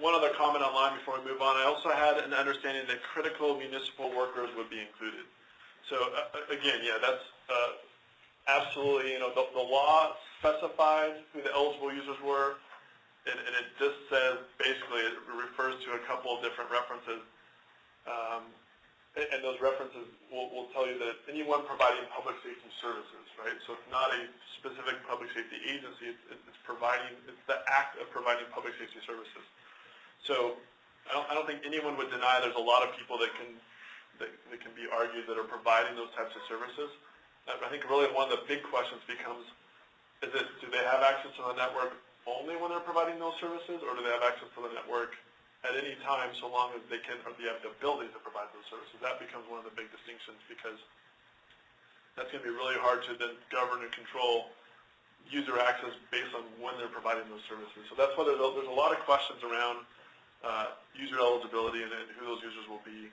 one other comment online before we move on. I also had an understanding that critical municipal workers would be included. So again, yeah, that's absolutely, the law specified who the eligible users were, and it just says, basically, it refers to a couple of different references. And those references will tell you that anyone providing public safety services, right? So it's not a specific public safety agency. It's the act of providing public safety services. So I don't think anyone would deny there's a lot of people that can be argued that are providing those types of services. I think really one of the big questions becomes, do they have access to the network only when they're providing those services, or do they have access to the network at any time, so long as they can, or they have the ability to provide those services? That becomes one of the big distinctions, because that's going to be really hard to then govern and control user access based on when they're providing those services. So that's why there's a lot of questions around user eligibility and who those users will be,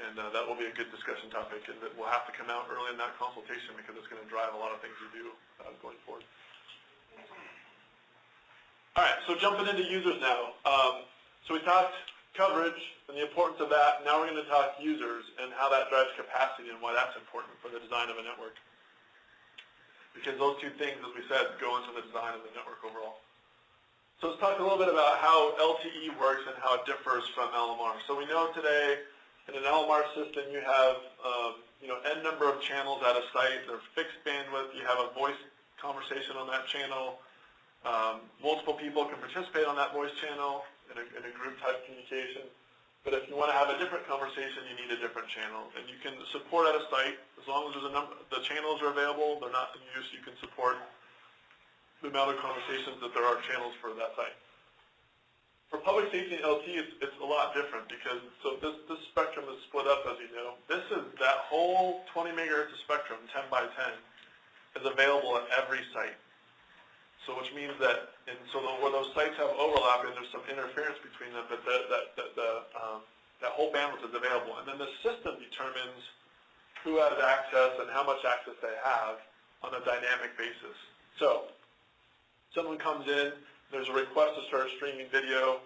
and that will be a good discussion topic, and that will have to come out early in that consultation, because it's going to drive a lot of things we do going forward. All right, so jumping into users now. So we talked coverage and the importance of that. Now we're going to talk users and how that drives capacity and why that's important for the design of a network. Because those two things, as we said, go into the design of the network overall. So let's talk a little bit about how LTE works and how it differs from LMR. So we know today in an LMR system you have n number of channels at a site. They're fixed bandwidth. You have a voice conversation on that channel. Multiple people can participate on that voice channel in a group type communication. But if you want to have a different conversation, you need a different channel. And you can support at a site, as long as there's the channels are available, they're not in use, you can support the amount of conversations that there are channels for that site. For public safety and LTE, it's a lot different, because this spectrum is split up, as you know. That whole 20 megahertz of spectrum, 10 by 10, is available at every site. So which means that, where those sites have overlap and there's some interference between them, but that whole bandwidth is available. And then the system determines who has access and how much access they have on a dynamic basis. So someone comes in, there's a request to start streaming video,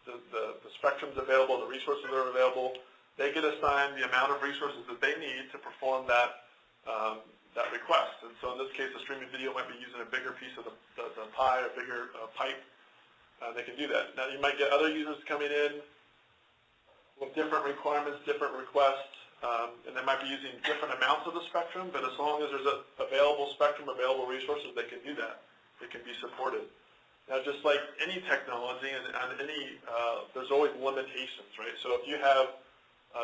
the spectrum's available, the resources are available. They get assigned the amount of resources that they need to perform that request. And so in this case, the streaming video might be using a bigger piece of the pie, a bigger pipe. They can do that. Now you might get other users coming in with different requirements, different requests, and they might be using different amounts of the spectrum, but as long as there's available spectrum, available resources, they can do that. It can be supported. Now, just like any technology and there's always limitations, right? So if you have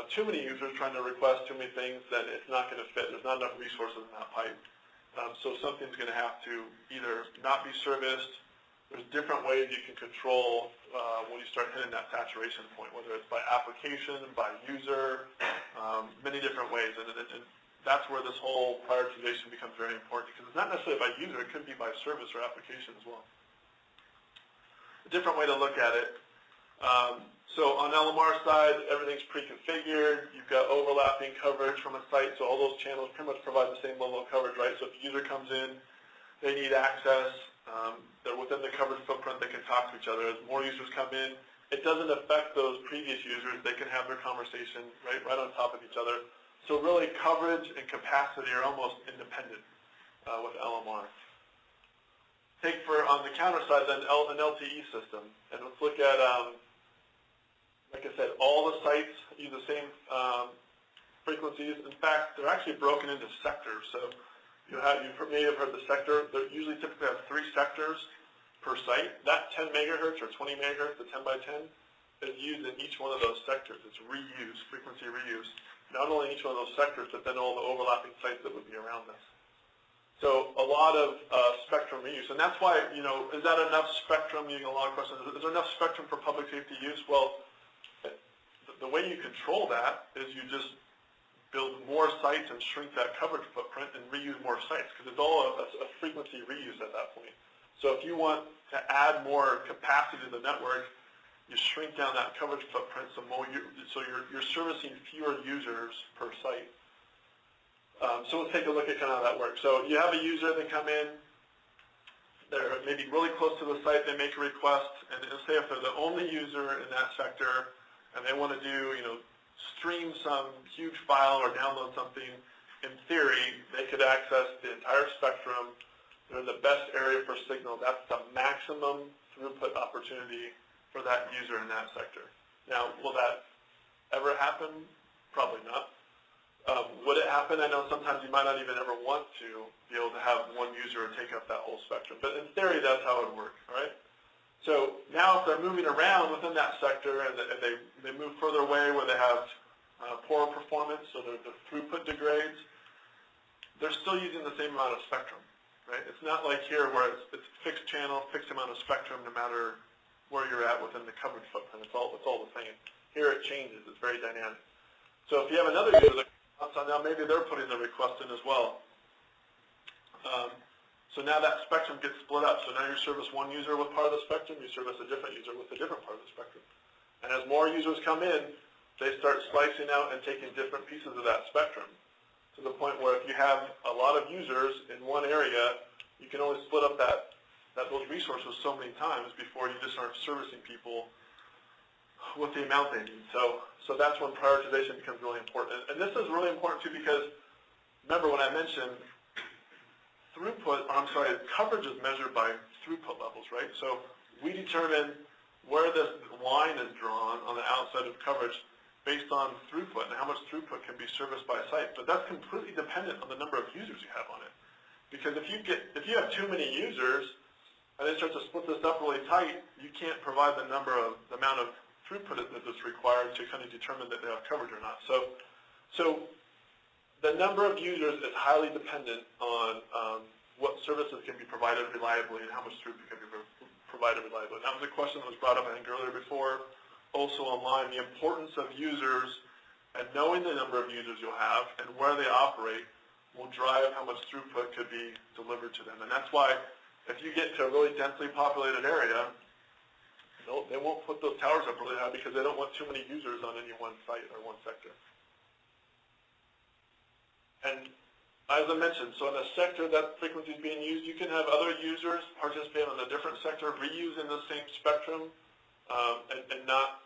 too many users trying to request too many things, then it's not going to fit. There's not enough resources in that pipe. So something's going to have to either not be serviced. There's different ways you can control when you start hitting that saturation point, whether it's by application, by user, many different ways. And that's where this whole prioritization becomes very important, because it's not necessarily by user. It could be by service or application as well. A different way to look at it. So on LMR side, everything's pre-configured. You've got overlapping coverage from a site, so all those channels pretty much provide the same level of coverage, right? So if a user comes in, they need access. They're within the coverage footprint. They can talk to each other. As more users come in, it doesn't affect those previous users. They can have their conversation right on top of each other. So really, coverage and capacity are almost independent with LMR. Take on the counter side then an LTE system, and let's look at like I said, all the sites use the same frequencies. In fact, they're actually broken into sectors. So you may have heard the sector. They usually typically have 3 sectors per site. That 10 megahertz or 20 megahertz, the 10 by 10, is used in each one of those sectors. It's reuse, frequency reuse. Not only each one of those sectors, but then all the overlapping sites that would be around this. So a lot of spectrum reuse. And that's why, is that enough spectrum? Using a lot of questions. Is there enough spectrum for public safety use? Well, the way you control that is you just build more sites and shrink that coverage footprint and reuse more sites, because it's all a frequency reuse at that point. So if you want to add more capacity to the network, you shrink down that coverage footprint so you're servicing fewer users per site. So let's take a look at kind of how that works. So you have a user that come in. they're maybe really close to the site, they make a request, and say if they're the only user in that sector, and they want to do, stream some huge file or download something, in theory, they could access the entire spectrum. They're in the best area for signal. That's the maximum throughput opportunity for that user in that sector. Now, will that ever happen? Probably not. Would it happen? I know sometimes you might not even ever want to be able to have one user take up that whole spectrum. But in theory, that's how it would work, all right? So now if they're moving around within that sector and they move further away where they have poor performance, so the throughput degrades, they're still using the same amount of spectrum, right? It's not like here where it's fixed channel, fixed amount of spectrum no matter where you're at within the coverage footprint. It's all the same. Here it changes. It's very dynamic. So if you have another user that comes on now, maybe they're putting the request in as well. So now that spectrum gets split up. So now you service one user with part of the spectrum, you service a different user with a different part of the spectrum. And as more users come in, they start slicing out and taking different pieces of that spectrum to the point where if you have a lot of users in one area, you can only split up those resources so many times before you just aren't servicing people with the amount they need. So that's when prioritization becomes really important. And this is really important too because remember when I mentioned coverage is measured by throughput levels, right? So we determine where this line is drawn on the outside of coverage based on throughput and how much throughput can be serviced by a site. But that's completely dependent on the number of users you have on it. Because if you have too many users and they start to split this up really tight, you can't provide the amount of throughput that's required to kind of determine that they have coverage or not. So the number of users is highly dependent on what services can be provided reliably and how much throughput can be provided reliably. And that was a question that was brought up, I think, earlier before, also online, the importance of users and knowing the number of users you'll have and where they operate will drive how much throughput could be delivered to them. And that's why if you get to a really densely populated area, they won't put those towers up really high because they don't want too many users on any one site or one sector. And as I mentioned, so in a sector that frequency is being used, you can have other users participate on a different sector, reusing the same spectrum, and not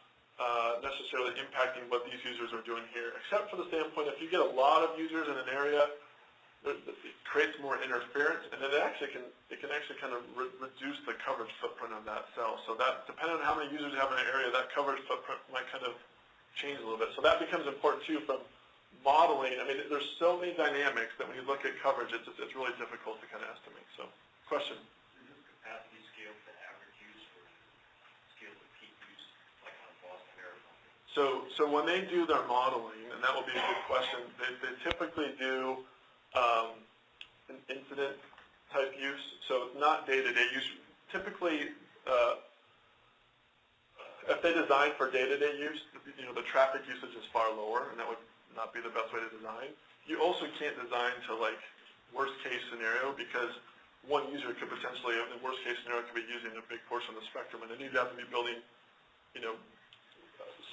necessarily impacting what these users are doing here, except for the standpoint if you get a lot of users in an area, it creates more interference, and then it can actually kind of reduce the coverage footprint of that cell. So that, depending on how many users you have in an area, that coverage footprint might kind of change a little bit. So that becomes important too from modeling. I mean, there's so many dynamics that when you look at coverage, it's really difficult to kind of estimate. So, question? Is this capacity scale to average use or scale to peak use, like on Boston Air or something? So when they do their modeling, and that will be a good question, they typically do an incident type use. So it's not day-to-day use. Typically, if they design for day-to-day use, the traffic usage is far lower, and that would not be the best way to design. You also can't design to like worst case scenario because one user could potentially, in the worst case scenario, could be using a big portion of the spectrum, and then you'd have to be building,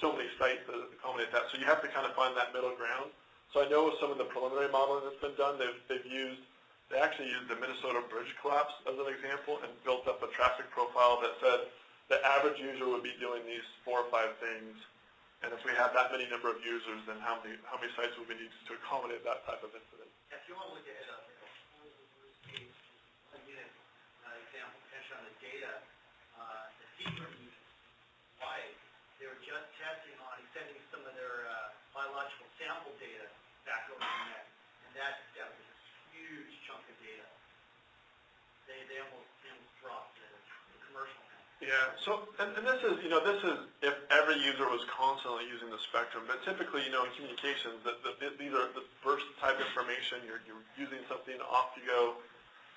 so many sites to accommodate that. So you have to kind of find that middle ground. So I know with some of the preliminary modeling that's been done, they actually used the Minnesota bridge collapse as an example and built up a traffic profile that said the average user would be doing these 4 or 5 things. And if we have that many number of users, then how many sites would we need to accommodate that type of incident? If you want to look at example, potentially on the data, the deeper wide, they were just testing on sending some of their biological sample data back over the net, and that was a huge chunk of data. They almost dropped the commercial net. Yeah. So, and this is if every user was constantly using the spectrum, but typically, in communications, these are the burst type information. You're using something, off you go.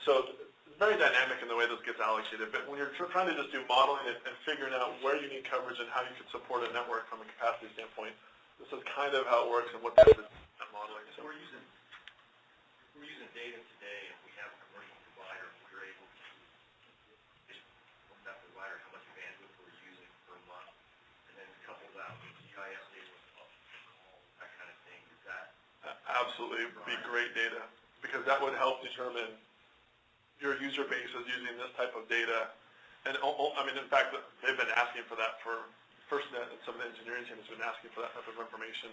So it's very dynamic in the way this gets allocated. But when you're trying to just do modeling and figuring out where you need coverage and how you can support a network from a capacity standpoint, this is kind of how it works and what they're modeling. So we're using data today, and we have a commercial provider. We're able to from that provider how much bandwidth we're using per month, and then couple that with GIS data, that kind of thing. Is that absolutely be great data because that would help determine your user base is using this type of data. And I mean, in fact, they've been asking for that for FirstNet, and some of the engineering team has been asking for that type of information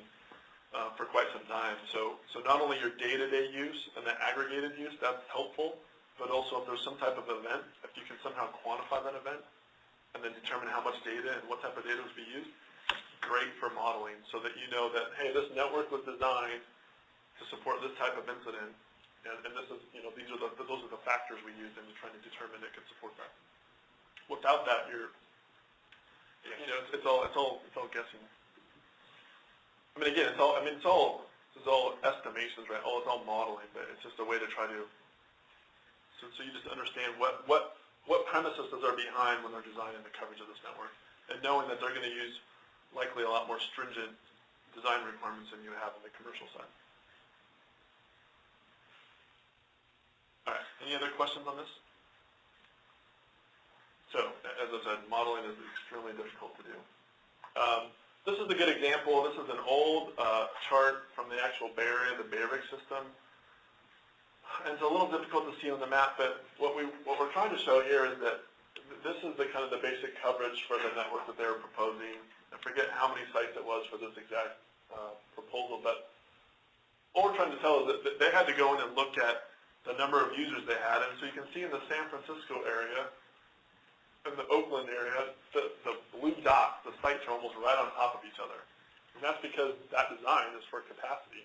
for quite some time. So not only your day-to-day use and the aggregated use, that's helpful, but also if there's some type of event, if you can somehow quantify that event and then determine how much data and what type of data was being used, great for modeling so that you know that, hey, this network was designed to support this type of incident, and this is, you know, those are the factors we use in trying to determine it could support that. Without that, you're, you know, it's all guessing. I mean, again, it's all estimations, right? It's all modeling, but it's just a way to try to, so you just understand what premises are behind when they're designing the coverage of this network, and knowing that they're going to use likely a lot more stringent design requirements than you have on the commercial side. All right, any other questions on this? So, as I said, modeling is extremely difficult to do. This is a good example. This is an old chart from the actual Bay Area, the Bayrick system. And it's a little difficult to see on the map, but what we're trying to show here is that this is the kind of the basic coverage for the network that they were proposing. I forget how many sites it was for this exact proposal, but what we're trying to tell is that they had to go in and look at the number of users they had. And so you can see in the San Francisco area, in the Oakland area, the blue dots, the sites are almost right on top of each other. And that's because that design is for capacity.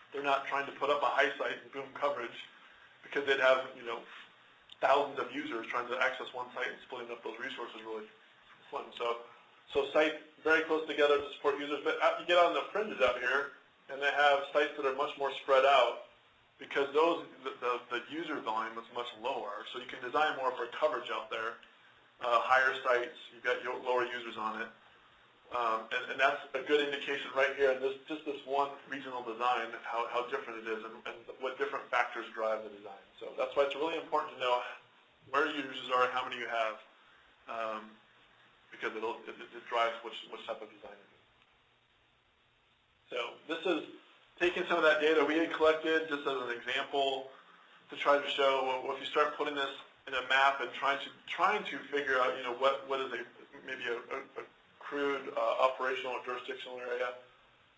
They're not trying to put up a high site and boom coverage, because they'd have, you know, thousands of users trying to access one site and splitting up those resources really slim. So sites very close together to support users, but you get on the fringes out here, and they have sites that are much more spread out, because the user volume is much lower. So you can design more for coverage out there, higher sites, you've got lower users on it. And that's a good indication right here in just this one regional design, how different it is and what different factors drive the design. So that's why it's really important to know where your users are and how many you have, because it drives which type of design it is. So this is taking some of that data we had collected, just as an example, to try to show, well, if you start putting this in a map and trying to figure out, you know, what is maybe a crude operational or jurisdictional area,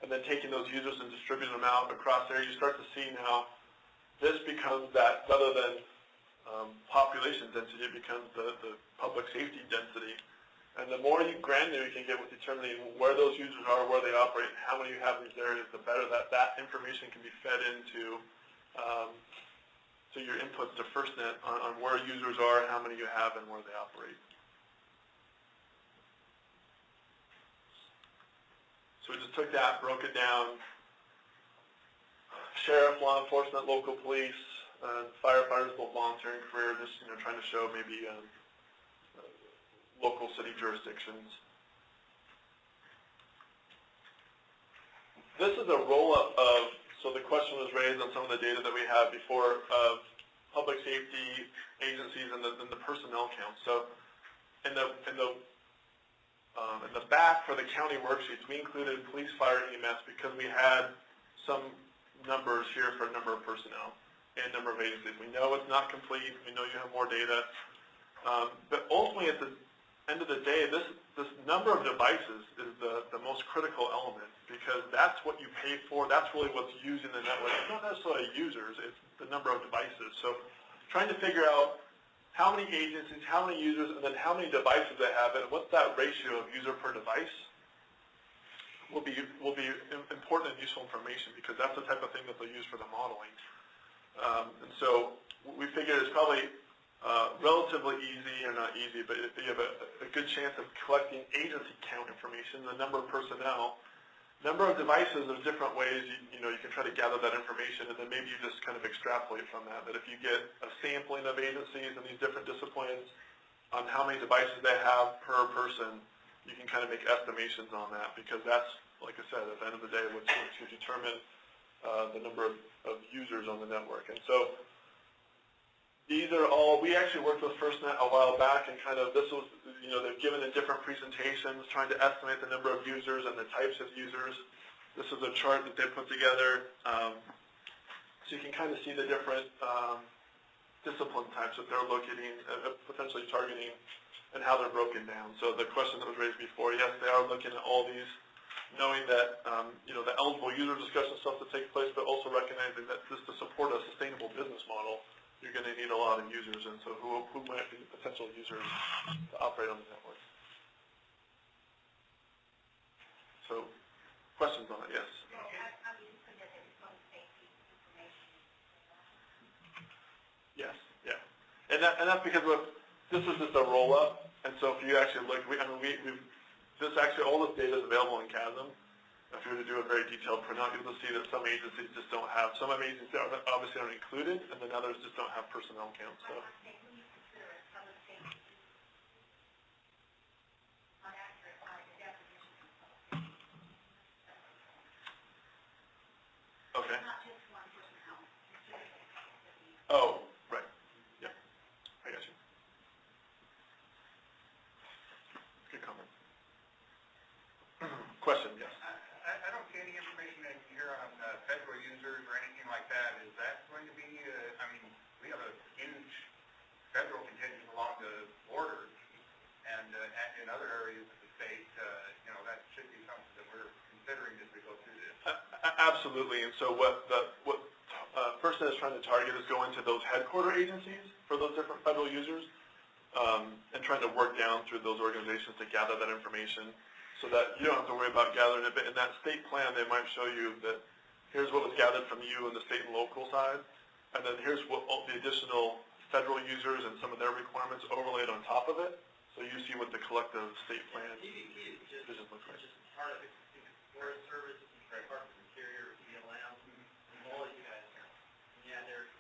and then taking those users and distributing them out across there, you start to see now this becomes that, rather than population density, it becomes the public safety density. And the more granular you can get with determining where those users are, where they operate, and how many you have in these areas, the better that information can be fed into to your inputs to FirstNet on where users are, how many you have, and where they operate. So we just took that, broke it down. Sheriff, law enforcement, local police, firefighters, both volunteering career, just trying to show maybe local city jurisdictions. This is a roll-up of, so the question was raised on some of the data that we had before of public safety agencies and the personnel count. So in the back for the county worksheets, we included police, fire, EMS because we had some numbers here for number of personnel and number of agencies. We know it's not complete. We know you have more data. But ultimately, at the end of the day, this number of devices is the most critical element, because that's what you pay for. That's really what's used in the network. It's not necessarily users. It's the number of devices. So trying to figure out how many agencies, how many users, and then how many devices they have, and what's that ratio of user per device will be important and useful information, because that's the type of thing that they'll use for the modeling. And so we figured it's probably relatively easy, or not easy, but if you have a good chance of collecting agency count information, the number of personnel, number of devices, there's different ways you can try to gather that information, and then maybe you just kind of extrapolate from that. That if you get a sampling of agencies in these different disciplines on how many devices they have per person, you can kind of make estimations on that, because that's, like I said, at the end of the day, what's going to determine the number of users on the network. And so these are all, we actually worked with FirstNet a while back, and kind of this was, they've given in different presentations trying to estimate the number of users and the types of users. This is a chart that they put together. So you can kind of see the different discipline types that they're locating, potentially targeting, and how they're broken down. So the question that was raised before, yes, they are looking at all these, knowing that the eligible user discussion stuff to take place, but also recognizing that just to support a sustainable business model, you're going to need a lot of users, and so who might be potential users to operate on the network. So, questions on it? Yes. Yes, yeah, and that's because this is just a roll up, and so if you actually look, all this data is available in CHASM. If you were to do a very detailed printout, you'll see that some agencies just don't have. Some agencies obviously aren't included, and then others just don't have personnel counts. So. Okay. Oh, right. Yeah, I got you. Good comment. Question, yes. I don't see any information in here on federal users or anything like that. Is that going to be, we have a huge federal contingent along the border, and in other areas of the state, that should be something that we're considering as we go through this. Absolutely, and so what FirstNet is trying to target is going to those headquarter agencies for those different federal users, and trying to work down through those organizations to gather that information so that you don't have to worry about gathering it. But in that state plan, they might show you that here's what was gathered from you on the state and local side, and then here's what all the additional federal users and some of their requirements overlaid on top of it, so you see what the collective state plan vision looks like. Just part of it. Forest Service, Department of Interior, ELM, all of you guys. Yeah, they're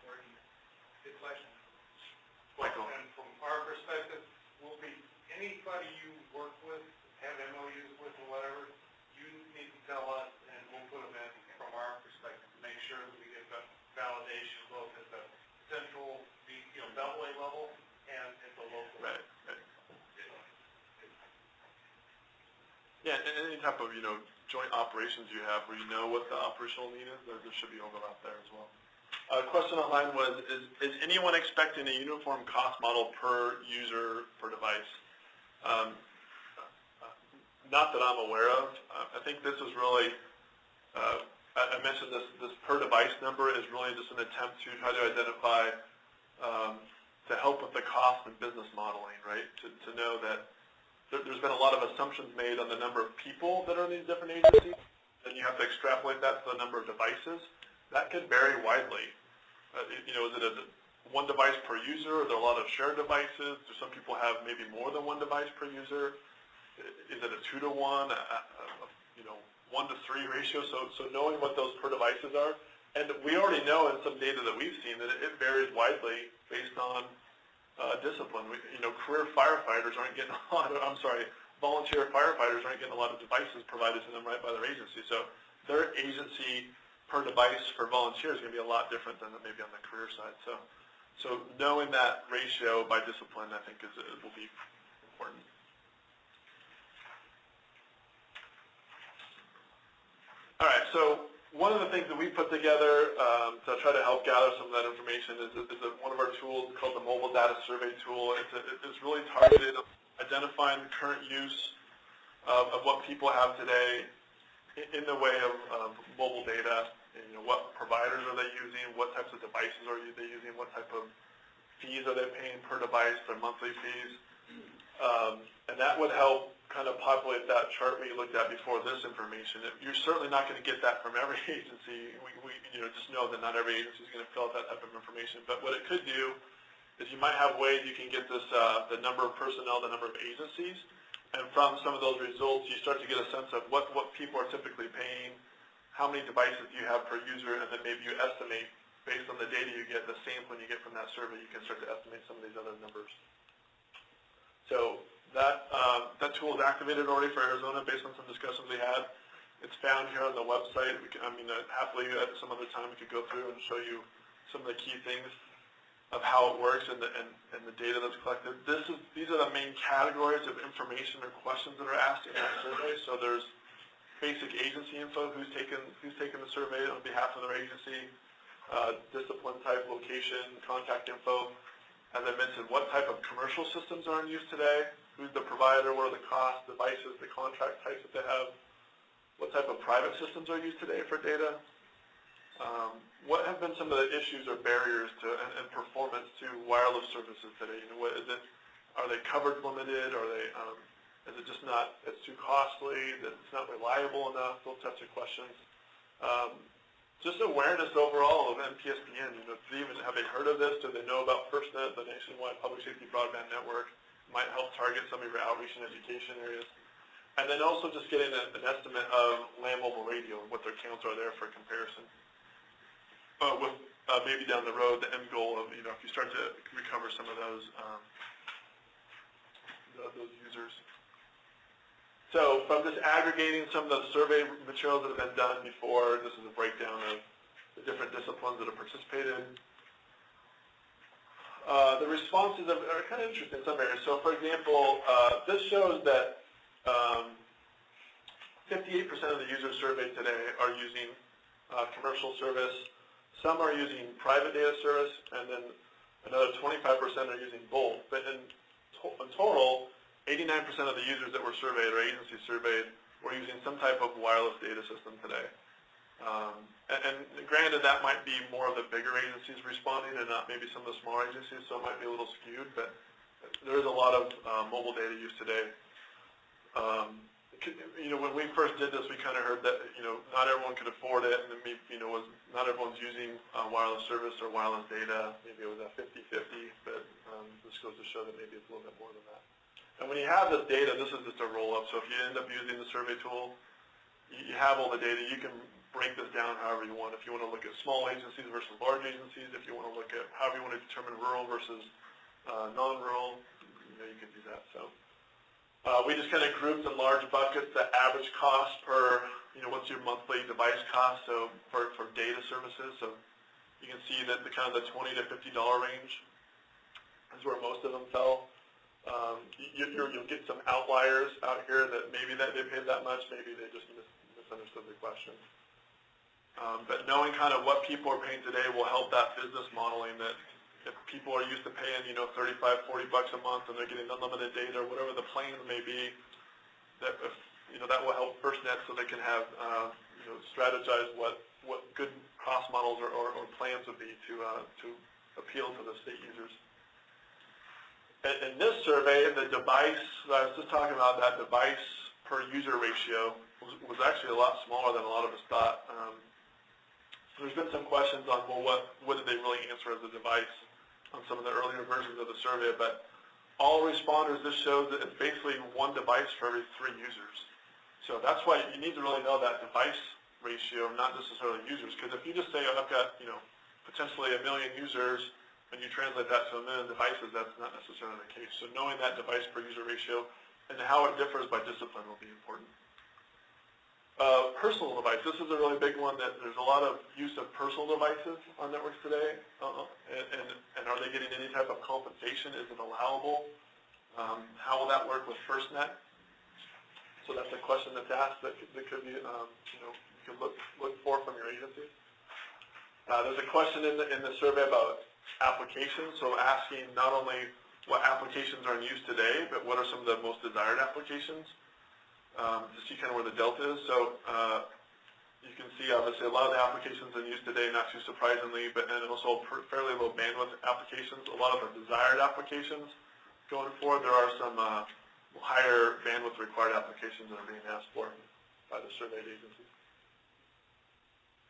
working. Good question. Michael. And from our perspective, will be anybody you work with, have MOUs with or whatever, you need to tell us and we'll put them in from our perspective to make sure that we get the validation both at the central, Beltway level and at the local level. Right. Yeah, and any type of joint operations you have where you know what the operational need is, there should be overlap there as well. A question online was, is anyone expecting a uniform cost model per user, per device? Not that I'm aware of. I think this is really, I mentioned this per device number is really just an attempt to try to identify, to help with the cost and business modeling, right? To know that there's been a lot of assumptions made on the number of people that are in these different agencies, and you have to extrapolate that to the number of devices. That could vary widely. Is it one device per user? Are there a lot of shared devices? Do some people have maybe more than one device per user? Is it a 2-to-1, 1-to-3 ratio? So knowing what those per devices are, and we already know in some data that we've seen that it varies widely based on discipline. Career firefighters aren't getting a lot of, volunteer firefighters aren't getting a lot of devices provided to them right by their agency. So their agency per device for volunteers is going to be a lot different than maybe on the career side. So knowing that ratio by discipline, I think, will be important. All right, so one of the things that we put together to try to help gather some of that information is one of our tools called the Mobile Data Survey Tool. It's really targeted at identifying the current use of what people have today in the way of mobile data. What providers are they using? What types of devices are they using? What type of fees are they paying per device, their monthly fees? And that would help kind of populate that chart we looked at before this information. You're certainly not going to get that from every agency. We just know that not every agency is going to fill out that type of information. But what it could do is you might have ways you can get this, the number of personnel, the number of agencies, and from some of those results, you start to get a sense of what people are typically paying, how many devices you have per user, and then maybe you estimate, based on the data you get, the sampling you get from that survey, you can start to estimate some of these other numbers. So that tool is activated already for Arizona based on some discussions we had. It's found here on the website. Happily at some other time we could go through and show you some of the key things of how it works and the data that's collected. These are the main categories of information or questions that are asked in that survey. So there's basic agency info, who's taken the survey on behalf of their agency. discipline type, location, contact info. As I mentioned, what type of commercial systems are in use today? Who's the provider? What are the costs, devices, the contract types that they have? What type of private systems are used today for data? What have been some of the issues or barriers to and performance to wireless services today? You know, what is it? Are they coverage limited? Are they? Is it just not? It's too costly. That it's not reliable enough. Those types of questions. Just awareness overall of MDST. You know, have they heard of this? Do they know about FirstNet, the nationwide public safety broadband network? Might help target some of your outreach and education areas. And then also just getting an estimate of land mobile radio and what their counts are there for comparison. With maybe down the road, the end goal of, you know, if you start to recover some of those users. So from just aggregating some of the survey materials that have been done before, this is a breakdown of the different disciplines that have participated. The responses are kind of interesting in some areas. So for example, this shows that 58% of the users surveyed today are using commercial service. Some are using private data service, and then another 25% are using both. But in total, 89% of the users that were surveyed or agencies surveyed were using some type of wireless data system today. And granted, that might be more of the bigger agencies responding and not maybe some of the smaller agencies, so it might be a little skewed, but there is a lot of mobile data use today. You know, when we first did this, we kind of heard that, you know, not everyone could afford it, and then maybe, you know, not everyone's using wireless service or wireless data. Maybe it was a 50-50, but this goes to show that maybe it's a little bit more than that. And when you have this data, this is just a roll-up. So if you end up using the survey tool, you have all the data. You can break this down however you want. If you want to look at small agencies versus large agencies, if you want to look at however you want to determine rural versus non-rural, you know, you can do that. So we just kind of grouped in large buckets the average cost per, you know, what's your monthly device cost, so for data services. So you can see that the kind of the $20 to $50 range is where most of them fell. You'll get some outliers out here that maybe that they paid that much, maybe they just misunderstood the question. But knowing kind of what people are paying today will help that business modeling, that if people are used to paying, you know, $35, $40 a month and they're getting unlimited data or whatever the plan may be, that if, you know, that will help FirstNet so they can have, you know, strategize what good cost models or plans would be to appeal to the state users. In this survey, the device, I was just talking about, that device per user ratio was actually a lot smaller than a lot of us thought. There's been some questions on, well, what did they really answer as a device on some of the earlier versions of the survey, but all responders, this shows that it's basically one device for every 3 users. So that's why you need to really know that device ratio, not necessarily users, because if you just say, oh, I've got, you know, potentially 1 million users, and you translate that to 1 million devices, that's not necessarily the case. So knowing that device per user ratio and how it differs by discipline will be important. Personal device. This is a really big one, that there's a lot of use of personal devices on networks today. And are they getting any type of compensation? Is it allowable? How will that work with FirstNet? So that's a question that's asked that could be, you know, you can look for from your agency. There's a question in the survey about applications, so asking not only what applications are in use today, but what are some of the most desired applications, to see kind of where the delta is. So you can see obviously a lot of the applications in use today, not too surprisingly, and also fairly low bandwidth applications. A lot of the desired applications going forward, there are some higher bandwidth required applications that are being asked for by the surveyed agencies.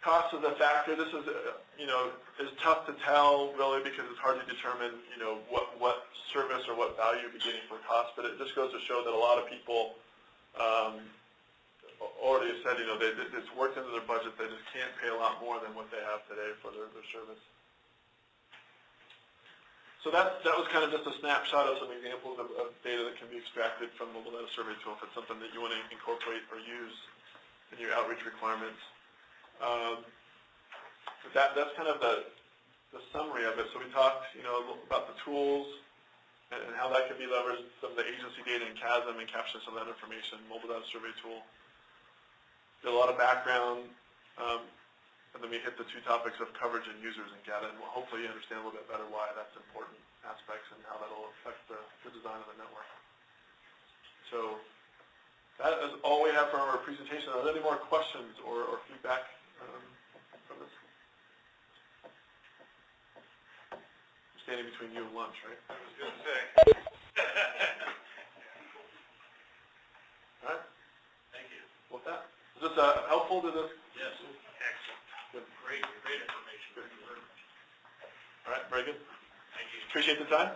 Cost is a factor. This is, you know, is tough to tell really, because it's hard to determine, you know, what service or what value you're getting for cost. But it just goes to show that a lot of people already said, you know, it's worked into their budget. They just can't pay a lot more than what they have today for their service. So that was kind of just a snapshot of some examples of data that can be extracted from the mobile data survey tool if it's something that you want to incorporate or use in your outreach requirements. That's kind of the summary of it. So we talked, you know, about the tools and how that can be leveraged, some of the agency data in CASM and capture some of that information, mobile data survey tool. Did a lot of background in the me hit the two topics of coverage and users and get it, and hopefully you understand a little bit better why that's important aspects and how that'll affect the design of the network. So that is all we have for our presentation. Are there any more questions or feedback from this? I'm standing between you and lunch, right? I was going to say. All right. Thank you. With that, is this helpful to this? Yes. Excellent. Good. Great information. Good. All right, very good. Thank you. Appreciate the time.